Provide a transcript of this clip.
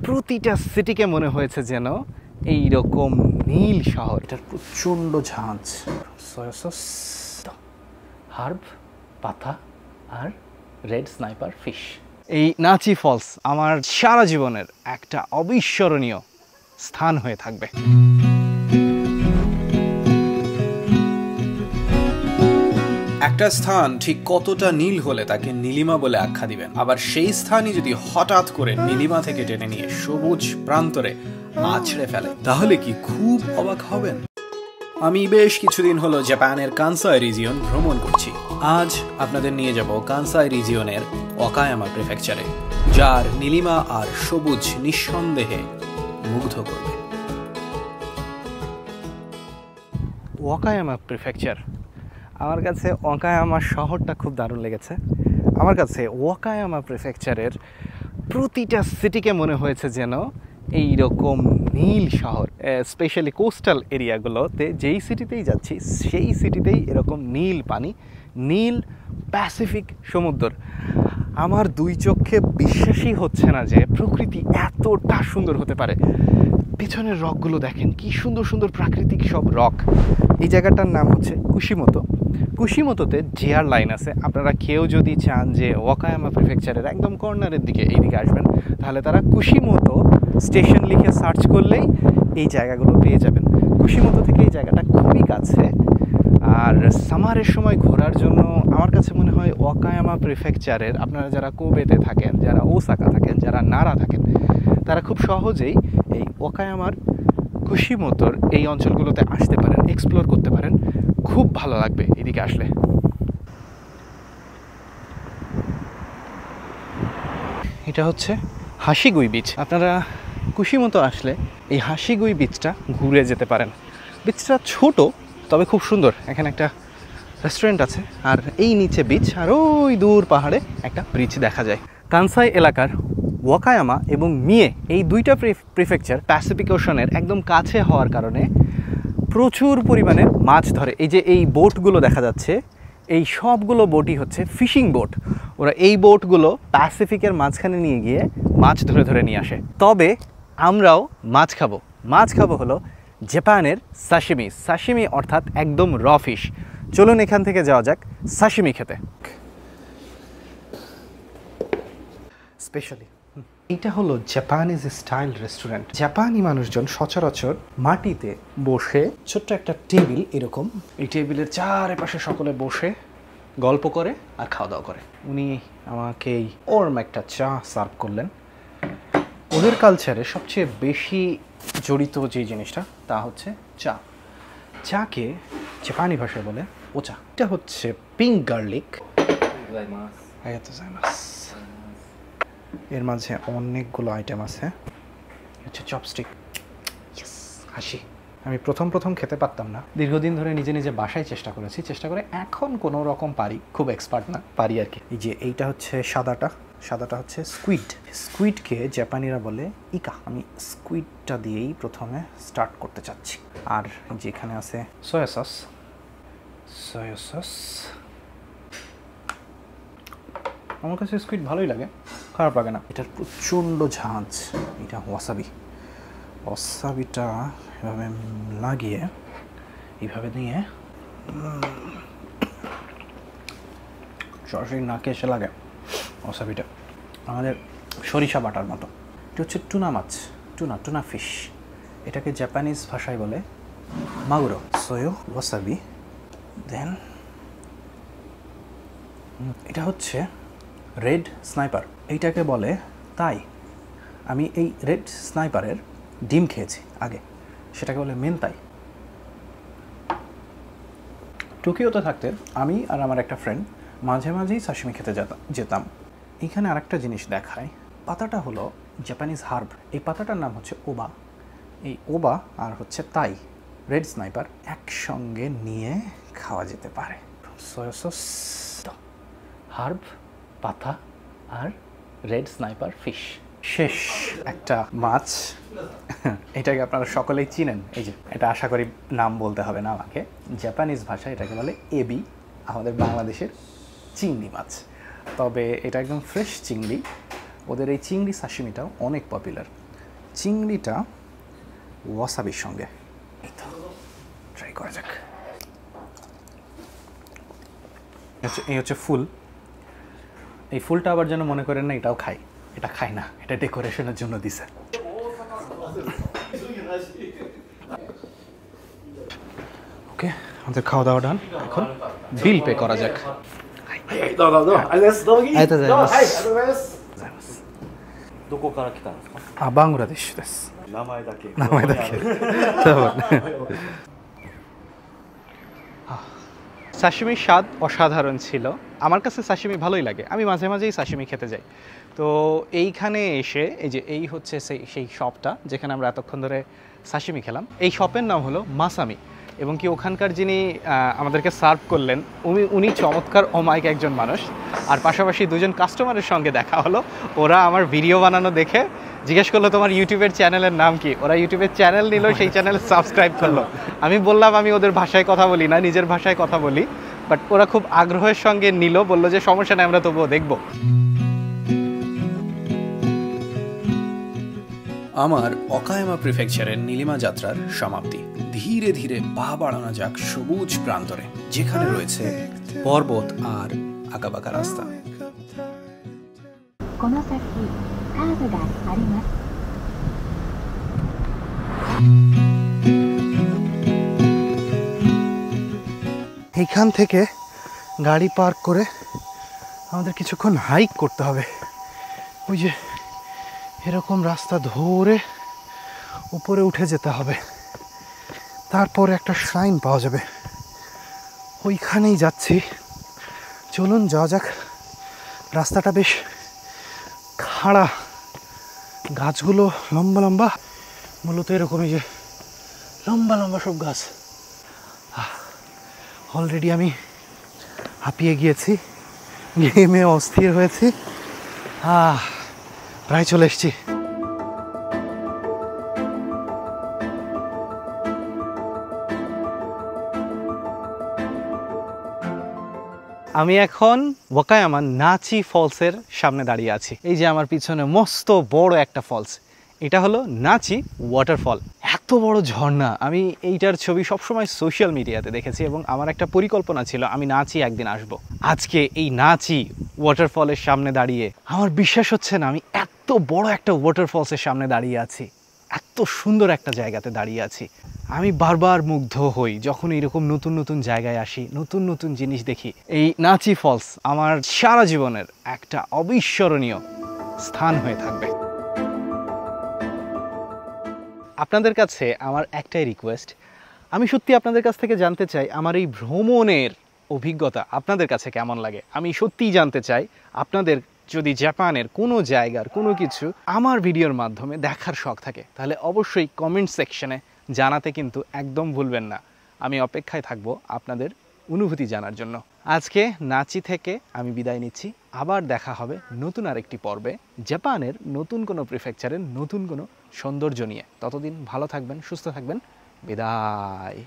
প্রতিটা সিটিকে মনে হয়েছে যেন এইরকম নীল শহর। এটার প্রচণ্ড ঝাঁজ, সয়া সস, হার্ব, পাতা আর রেড স্নাইপার ফিশ। এই নাচি ফলস আমার সারা জীবনের একটা অবিস্মরণীয় স্থান হয়ে থাকবে। একটা স্থান ঠিক কতটা নীল হলে তাকে নীলিমা বলে আখ্যা দিবেন, আবার সেই স্থানই যদি হঠাৎ করে নীলিমা থেকে টেনে নিয়ে সবুজ প্রান্তরে আছড়ে ফেলে, তাহলে কি খুব অবাক হবেন? আমি বেশ কিছুদিন হলো জাপানের কানসাই রিজিয়ন ভ্রমণ করছি। আজ আপনাদের নিয়ে যাব কানসাই রিজিয়নের ওকায়ামা প্রিফেকচারে, যার নীলিমা আর সবুজ নিঃসন্দেহে মুগ্ধ করবে। ওকায়ামা প্রিফেকচার, আমার কাছে ওকায়ামা শহরটা খুব দারুণ লেগেছে। আমার কাছে ওকায়ামা প্রিফেকচারের প্রতিটা সিটিকে মনে হয়েছে যেন এইরকম নীল শহর। স্পেশালি কোস্টাল এরিয়াগুলোতে যেই সিটিতেই যাচ্ছি সেই সিটিতেই এরকম নীল পানি, নীল প্যাসিফিক সমুদ্র। আমার দুই চোখে বিশ্বাসই হচ্ছে না যে প্রকৃতি এতটা সুন্দর হতে পারে। পেছনের রকগুলো দেখেন, কি সুন্দর সুন্দর প্রাকৃতিক সব রক। এই জায়গাটার নাম হচ্ছে কুশিমোতো। কুশিমোতোতে জিআর লাইন আছে। আপনারা কেউ যদি চান যে ওকায়ামা প্রিফেকচারের একদম কর্নারের দিকে এইদিকে আসবেন, তাহলে তারা কুশিমোতো স্টেশন লিখে সার্চ করলেই এই জায়গাগুলো পেয়ে যাবেন। কুশিমোতো থেকে এই জায়গাটা খুবই কাছে। আর সামারের সময় ঘোরার জন্য আমার কাছে মনে হয় ওকায়ামা প্রিফেকচারের, আপনারা যারা কোবেতে থাকেন, যারা ওসাকা থাকেন, যারা নারা থাকেন, তারা খুব সহজেই এই ওকায়ামার কুশিমোতোর এই অঞ্চলগুলোতে আসতে পারেন, এক্সপ্লোর করতে পারেন। খুব ভালো লাগবে এদিকে আসলে। এটা হচ্ছে হাসিগুই বিচ। আপনারা কুশিমোতো আসলে এই হাসিগুই বিচটা ঘুরে যেতে পারেন। বিচটা ছোট তবে খুব সুন্দর। এখানে একটা রেস্টুরেন্ট আছে আর এই নিচে বিচ, আর ওই দূর পাহাড়ে একটা ব্রিজ দেখা যায়। কানসাই এলাকার ওকায়ামা এবং মিয়ে এই দুইটা প্রিফেকচার প্যাসিফিক ওশনের একদম কাছে হওয়ার কারণে প্রচুর পরিমাণে মাছ ধরে। এই যে এই বোটগুলো দেখা যাচ্ছে, এই সবগুলো বোটই হচ্ছে ফিশিং বোট। ওরা এই বোটগুলো প্যাসিফিকের মাঝখানে নিয়ে গিয়ে মাছ ধরে ধরে নিয়ে আসে। তবে আমরাও মাছ খাবো। মাছ খাবো হলো জাপানের সাশিমি। সাশিমি অর্থাৎ একদম র ফিশ। চলুন এখান থেকে যাওয়া যাক সাশিমি খেতে। স্পেশালি এটা হলো জাপানিজ স্টাইল রেস্টুরেন্ট। জাপানি মানুষজন সচরাচর মাটিতে বসে ছোট্ট একটা টেবিল এরকম, এই টেবিলের চারপাশে সকলে বসে গল্প করে আর খাওয়া দাওয়া করে। উনি আমাকে এই ওরম একটা চা সার্ভ করলেন। ওদের কালচারে সবচেয়ে বেশি জড়িত যে জিনিসটা তা হচ্ছে চা। চাকে জাপানি ভাষায় বলে ওচা। এটা হচ্ছে পিঙ্ক গার্লিক। এর মাঝে অনেকগুলো আইটেম আছে। হচ্ছে চপস্টিক। হাসি। আমি প্রথম খেতে পারতাম না, দীর্ঘদিন ধরে নিজে নিজে বাসায় চেষ্টা করে এখন কোনো রকম পারি, খুব এক্সপার্ট না, পারি আর কি। এই যে এইটা হচ্ছে সাদাটা হচ্ছে স্কুইডকে জাপানিরা বলে ইকা। আমি স্কুইডটা দিয়েই প্রথমে স্টার্ট করতে চাচ্ছি। আর যেখানে আছে সয়া সস। আমার কাছে স্কুইড ভালোই লাগে, খারাপ লাগে না। এটার প্রচণ্ড ঝাঁজ। এটা ওয়াসাবিটা এভাবে লাগিয়ে এইভাবে নিয়ে সরাসরি নাকে এসে লাগে ওয়াসাবিটা, আমাদের সরিষা বাটার মতো। এটা হচ্ছে টুনা মাছ, টুনা ফিশ। এটাকে জাপানিজ ভাষায় বলে মাগুরো। সোয়ো ওয়াসাবি, দেন এটা হচ্ছে রেড স্নাইপার। এইটাকে বলে তাই। আমি এই রেড স্নাইপারের ডিম খেয়েছি আগে, সেটাকে বলে মেনতাই। টোকিওতে থাকতে আমি আর আমার একটা ফ্রেন্ড মাঝে মাঝেই সাশিমি খেতে যেতাম। এখানে আরেকটা জিনিস দেখায়। পাতাটা হলো জাপানিজ হার্ব। এই পাতাটার নাম হচ্ছে ওবা। এই ওবা আর হচ্ছে তাই, রেড স্নাইপার একসঙ্গে নিয়ে খাওয়া যেতে পারে। সয়া সস, হার্ব, পাতা আর রেড স্নাইপার ফিশ। শেষ একটা মাছ, এটাকে আপনারা সকলেই চিনেন। এই যে এটা আশা করি নাম বলতে হবে না আমাকে। জাপানিজ ভাষায় এটাকে বলে এবি, আমাদের বাংলাদেশের চিংড়ি মাছ। তবে এটা একদম ফ্রেশ চিংড়ি। ওদের এই চিংড়ি সাশিমিটাও অনেক পপুলার। চিংড়িটা ওয়াসাবির সঙ্গে ট্রাই করা যাক। এই হচ্ছে ফুল। এই ফুলটা আবার যেন মনে করেন না এটাও খাই, এটা খাই না, এটা ডেকোরেশনের জন্য দিছে। ওকে, আমাদের খাওয়া দাওয়া ডান, এখন বিল পে করা যাক। বাংলাদেশ সাশিমির স্বাদ অসাধারণ ছিল। আমার কাছে সাশিমি ভালোই লাগে, আমি মাঝে মাঝেই সাশিমি খেতে যাই। তো এইখানে এসে এই হচ্ছে সেই শপটা যেখানে আমরা এতক্ষণ ধরে সাশিমি খেলাম। এই শপের নাম হলো মাসামি, এবং কি ওখানকার যিনি আমাদেরকে সার্ভ করলেন উনি চমৎকার অমায়িক একজন মানুষ। আর পাশাপাশি দুজন কাস্টমারের সঙ্গে দেখা হলো। ওরা আমার ভিডিও বানানো দেখে জিজ্ঞেস করলো তোমার ইউটিউবের চ্যানেলের নাম কি। ওরা ইউটিউবের চ্যানেল নিল, সেই চ্যানেলে সাবস্ক্রাইব করলো। আমি বললাম আমি ওদের ভাষায় কথা বলি না, নিজের ভাষায় কথা বলি, বাট ওরা খুব আগ্রহের সঙ্গে নিল, বললো যে সমস্যা নেই, আমরা তবুও দেখবো। আমার অকায়ামা প্রিফেকচারের নীলিমা যাত্রার সমাপ্তি। ধীরে ধীরে পা বাড়ানো যাক সবুজ প্রান্তরে, যেখানে রয়েছে পর্বত আর আঁকাবাঁকা রাস্তা। এইখান থেকে গাড়ি পার্ক করে আমাদের কিছুক্ষণ হাইক করতে হবে। ওই যে এরকম রাস্তা ধরে উপরে উঠে যেতে হবে, তারপরে একটা শ্রাইন পাওয়া যাবে, ওইখানেই যাচ্ছি। চলুন যাওয়া যাক। রাস্তাটা বেশ খাড়া, গাছগুলো লম্বা লম্বা, মূলত এরকমই যে লম্বা লম্বা সব গাছ। অলরেডি আমি হাঁপিয়ে গিয়েছি, ঘেমে অস্থির হয়েছি। প্রায় চলে এসেছি। আমি এখন ওয়াকায়ামা নাচি ফলসের সামনে দাঁড়িয়ে আছি। এই যে আমার পিছনে মস্ত বড় একটা ফলস, এটা হলো নাচি ওয়াটারফল। এত বড় ঝর্ণা, আমি এইটার ছবি সবসময় সোশ্যাল মিডিয়াতে দেখেছি এবং আমার একটা পরিকল্পনা ছিল আমি নাচি একদিন আসব। আজকে এই নাচি ওয়াটারফলের সামনে দাঁড়িয়ে আমার বিশ্বাস হচ্ছে না আমি এত বড় একটা ওয়াটারফলসের সামনে দাঁড়িয়ে আছি, এত সুন্দর একটা জায়গাতে দাঁড়িয়ে আছি। আমি বারবার মুগ্ধ হই যখন এরকম নতুন নতুন জায়গায় আসি, নতুন নতুন জিনিস দেখি। এই নাচি ফলস আমার সারা জীবনের একটা অবিস্মরণীয় স্থান হয়ে থাকবে। আপনাদের কাছে আমার একটাই রিকোয়েস্ট, আমি সত্যি আপনাদের কাছ থেকে জানতে চাই আমার এই ভ্রমণের অভিজ্ঞতা আপনাদের কাছে কেমন লাগে। আমি সত্যিই জানতে চাই আপনাদের যদি জাপানের কোনো জায়গার কোনো কিছু আমার ভিডিওর মাধ্যমে দেখার শখ থাকে, তাহলে অবশ্যই কমেন্ট সেকশনে জানাতে কিন্তু একদম ভুলবেন না। আমি অপেক্ষায় থাকবো আপনাদের অনুভূতি জানার জন্য। আজকে নাচি থেকে আমি বিদায় নিচ্ছি, আবার দেখা হবে নতুন আরেকটি পর্বে জাপানের নতুন কোনো প্রিফেকচারের নতুন কোনো সৌন্দর্য নিয়ে। ততদিন ভালো থাকবেন, সুস্থ থাকবেন, বিদায়।